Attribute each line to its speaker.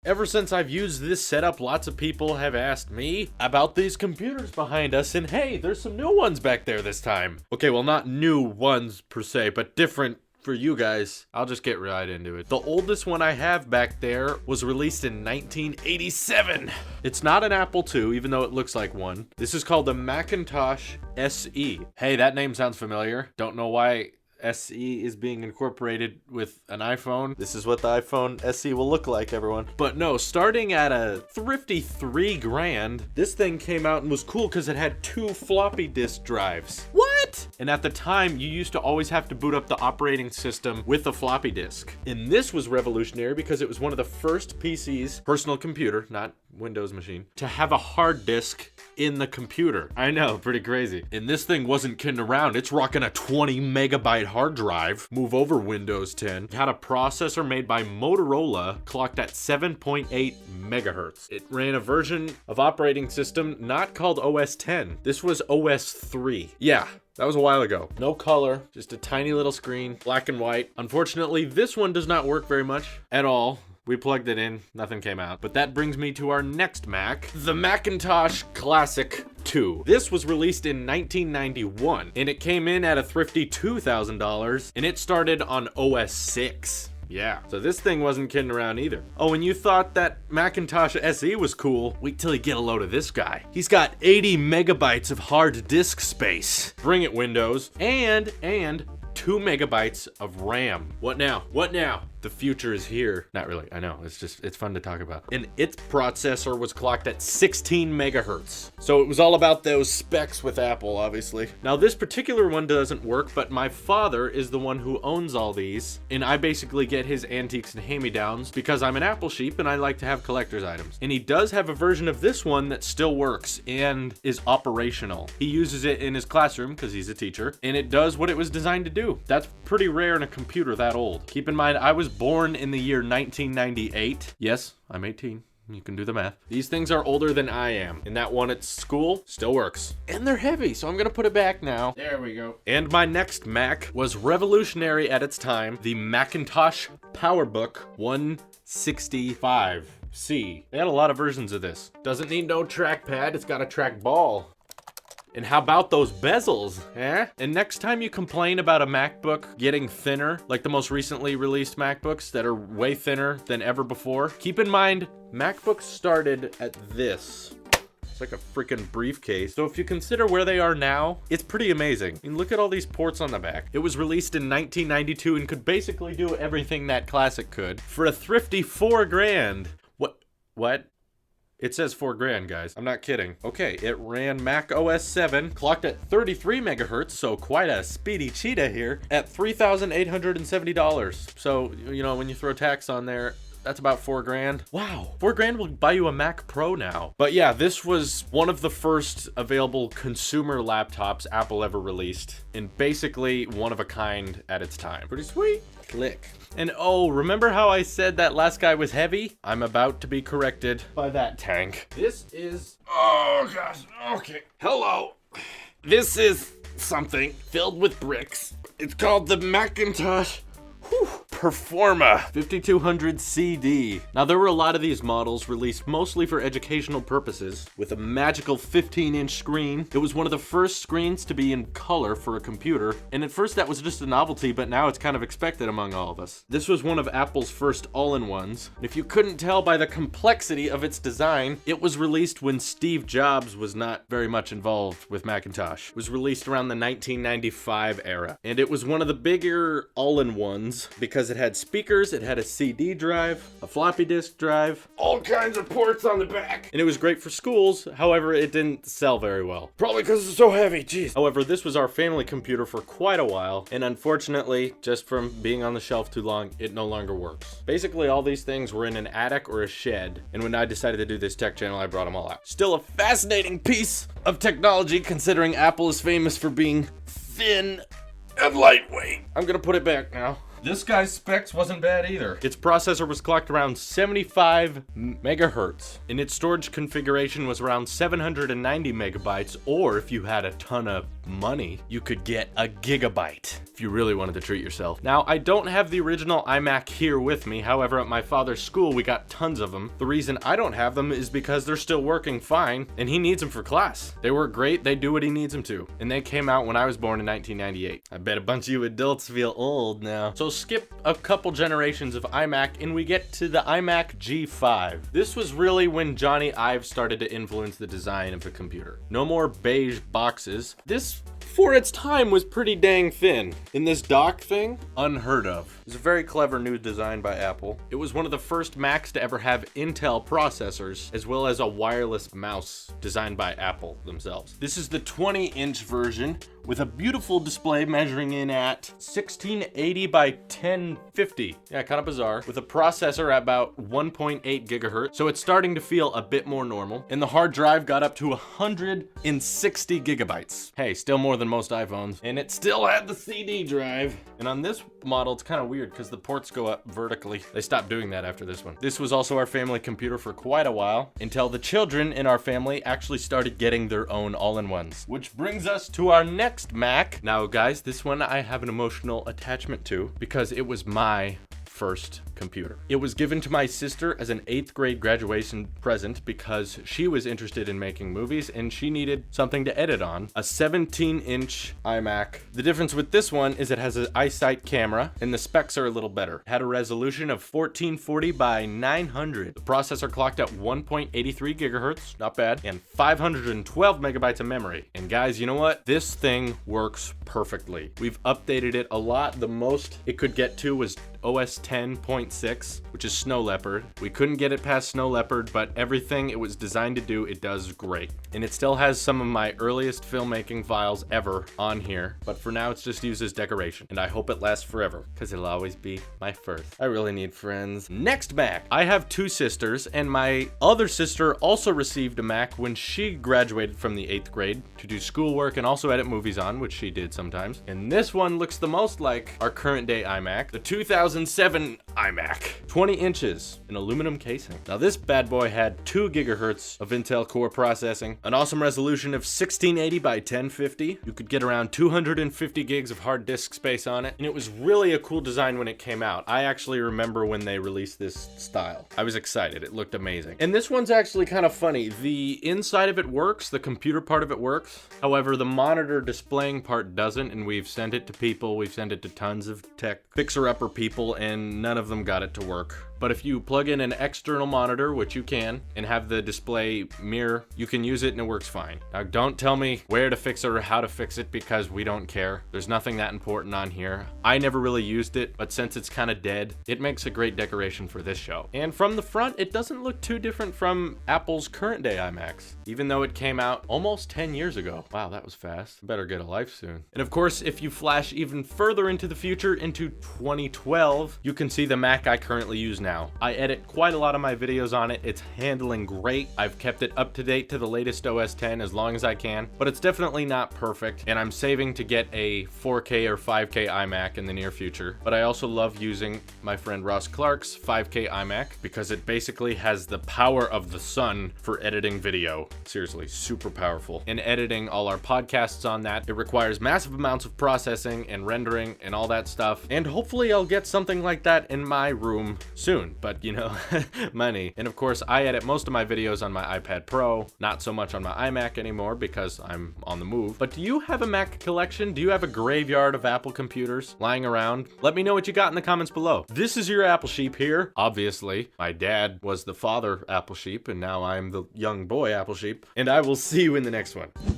Speaker 1: Ever since I've used this setup, lots of people have asked me about these computers behind us, and hey, there's some new ones back there this time. Okay, well, not new ones per se, but different for you guys. I'll just get right into it. The oldest one I have back there was released in 1987. It's not an Apple II, even though it looks like one. This is called the Macintosh SE. Hey, that name sounds familiar. Don't know why SE is being incorporated with an iPhone. This is what the iPhone SE will look like, everyone. But no, starting at a thrifty $3,000, this thing came out and was cool because it had 2 floppy disk drives. What? And at the time, you used to always have to boot up the operating system with a floppy disk. And this was revolutionary because it was one of the first PCs, personal computer, not Windows machine, to have a hard disk in the computer. I know, pretty crazy. And this thing wasn't kidding around. It's rocking a 20 megabyte hard drive. Move over Windows 10. It had a processor made by Motorola clocked at 7.8 megahertz. It ran a version of operating system not called OS 10. This was OS 3. Yeah. That was a while ago. No color, just a tiny little screen, black and white. Unfortunately, this one does not work very much at all. We plugged it in, nothing came out. But that brings me to our next Mac, the Macintosh Classic 2. This was released in 1991, and it came in at a thrifty $2,000, and it started on OS 6. Yeah, so this thing wasn't kidding around either. Oh, and you thought that Macintosh SE was cool? Wait till you get a load of this guy. He's got 80 megabytes of hard disk space. Bring it, Windows. And 2 megabytes of RAM. What now? What now? The future is here. Not really, I know, it's fun to talk about. And its processor was clocked at 16 megahertz. So it was all about those specs with Apple, obviously. Now this particular one doesn't work, but my father is the one who owns all these, and I basically get his antiques and hand-me-downs because I'm an Apple sheep and I like to have collector's items. And he does have a version of this one that still works and is operational. He uses it in his classroom because he's a teacher, and it does what it was designed to do. That's pretty rare in a computer that old. Keep in mind, I was born in the year 1998. Yes, I'm 18. You can do the math. These things are older than I am. And that one at school still works. And they're heavy, so I'm gonna put it back now. There we go. And my next Mac was revolutionary at its time. The Macintosh PowerBook 165C. They had a lot of versions of this. Doesn't need no trackpad, it's got a trackball. And how about those bezels, eh? And next time you complain about a MacBook getting thinner, like the most recently released MacBooks that are way thinner than ever before, keep in mind, MacBooks started at this. It's like a freaking briefcase. So if you consider where they are now, it's pretty amazing. I mean, look at all these ports on the back. It was released in 1992 and could basically do everything that Classic could for a thrifty $4,000. What? It says $4,000, guys. I'm not kidding. Okay, it ran Mac OS 7, clocked at 33 megahertz, so quite a speedy cheetah here, at $3,870. So, you know, when you throw tax on there, that's about $4,000. Wow, $4,000 will buy you a Mac Pro now. But yeah, this was one of the first available consumer laptops Apple ever released, and basically one of a kind at its time. Pretty sweet. Click. And oh, remember how I said that last guy was heavy? I'm about to be corrected by that tank. This is, oh gosh, okay. Hello. This is something filled with bricks. It's called the Macintosh Performa 5200 CD. Now there were a lot of these models released mostly for educational purposes with a magical 15-inch screen. It was one of the first screens to be in color for a computer, and at first that was just a novelty, but now it's kind of expected among all of us. This was one of Apple's first all-in-ones. If you couldn't tell by the complexity of its design, it was released when Steve Jobs was not very much involved with Macintosh. It was released around the 1995 era, and it was one of the bigger all-in-ones because it had speakers, it had a CD drive, a floppy disk drive, all kinds of ports on the back. And it was great for schools, however, it didn't sell very well. Probably because it's so heavy, jeez. However, this was our family computer for quite a while, and unfortunately, just from being on the shelf too long, it no longer works. Basically, all these things were in an attic or a shed, and when I decided to do this tech channel, I brought them all out. Still a fascinating piece of technology, considering Apple is famous for being thin and lightweight. I'm gonna put it back now. This guy's specs wasn't bad either. Its processor was clocked around 75 megahertz, and its storage configuration was around 790 megabytes, or if you had a ton of money, you could get a gigabyte if you really wanted to treat yourself. Now, I don't have the original iMac here with me. However, at my father's school, we got tons of them. The reason I don't have them is because they're still working fine, and he needs them for class. They work great. They do what he needs them to. And they came out when I was born in 1998. I bet a bunch of you adults feel old now. So skip a couple generations of iMac, and we get to the iMac G5. This was really when Johnny Ive started to influence the design of the computer. No more beige boxes. This, for its time, was pretty dang thin. In this dock thing, unheard of. It's a very clever new design by Apple. It was one of the first Macs to ever have Intel processors, as well as a wireless mouse designed by Apple themselves. This is the 20-inch version with a beautiful display measuring in at 1680 by 1050. Yeah, kind of bizarre. With a processor at about 1.8 gigahertz, so it's starting to feel a bit more normal. And the hard drive got up to 160 gigabytes. Hey, still more than most iPhones. And it still had the CD drive. And on this model, it's kind of weird because the ports go up vertically. They stopped doing that after this one. This was also our family computer for quite a while, until the children in our family actually started getting their own all-in-ones. Which brings us to our next Mac. Now guys, this one I have an emotional attachment to because it was my first computer. It was given to my sister as an 8th grade graduation present because she was interested in making movies and she needed something to edit on. A 17-inch iMac. The difference with this one is it has an iSight camera and the specs are a little better. It had a resolution of 1440 by 900. The processor clocked at 1.83 gigahertz, not bad, and 512 megabytes of memory. And guys, you know what? This thing works perfectly. We've updated it a lot. The most it could get to was OS 10.6, which is Snow Leopard. We couldn't get it past Snow Leopard, but everything it was designed to do, it does great. And it still has some of my earliest filmmaking files ever on here, but for now it's just used as decoration. And I hope it lasts forever, because it'll always be my first. I really need friends. Next Mac. I have 2 sisters, and my other sister also received a Mac when she graduated from the 8th grade to do schoolwork and also edit movies on, which she did sometimes. And this one looks the most like our current day iMac, the 2007 iMac. 20 inches, an aluminum casing. Now this bad boy had 2 gigahertz of Intel Core processing, an awesome resolution of 1680 by 1050. You could get around 250 gigs of hard disk space on it, and it was really a cool design when it came out. I actually remember when they released this style. I was excited. It looked amazing. And this one's actually kind of funny. The inside of it works, the computer part of it works. However, the monitor displaying part doesn't, and we've sent it to people. We've sent it to tons of tech fixer-upper people, and none of them got it to work. But if you plug in an external monitor, which you can, and have the display mirror, you can use it and it works fine. Now don't tell me where to fix it or how to fix it because we don't care. There's nothing that important on here. I never really used it, but since it's kind of dead, it makes a great decoration for this show. And from the front, it doesn't look too different from Apple's current day iMacs, even though it came out almost 10 years ago. Wow, that was fast. Better get a life soon. And of course, if you flash even further into the future, into 2012, you can see the Mac I currently use now. I edit quite a lot of my videos on it. It's handling great. I've kept it up to date to the latest OS 10 as long as I can, but it's definitely not perfect, and I'm saving to get a 4K or 5K iMac in the near future. But I also love using my friend Ross Clark's 5K iMac because it basically has the power of the sun for editing video. Seriously, super powerful. And editing all our podcasts on that, it requires massive amounts of processing and rendering and all that stuff. And hopefully I'll get something like that in my room soon. But you know, money. And of course, I edit most of my videos on my iPad Pro, not so much on my iMac anymore because I'm on the move. But do you have a Mac collection? Do you have a graveyard of Apple computers lying around? Let me know what you got in the comments below. This is your Apple Sheep here. Obviously, my dad was the father Apple Sheep, and now I'm the young boy Apple Sheep. And I will see you in the next one.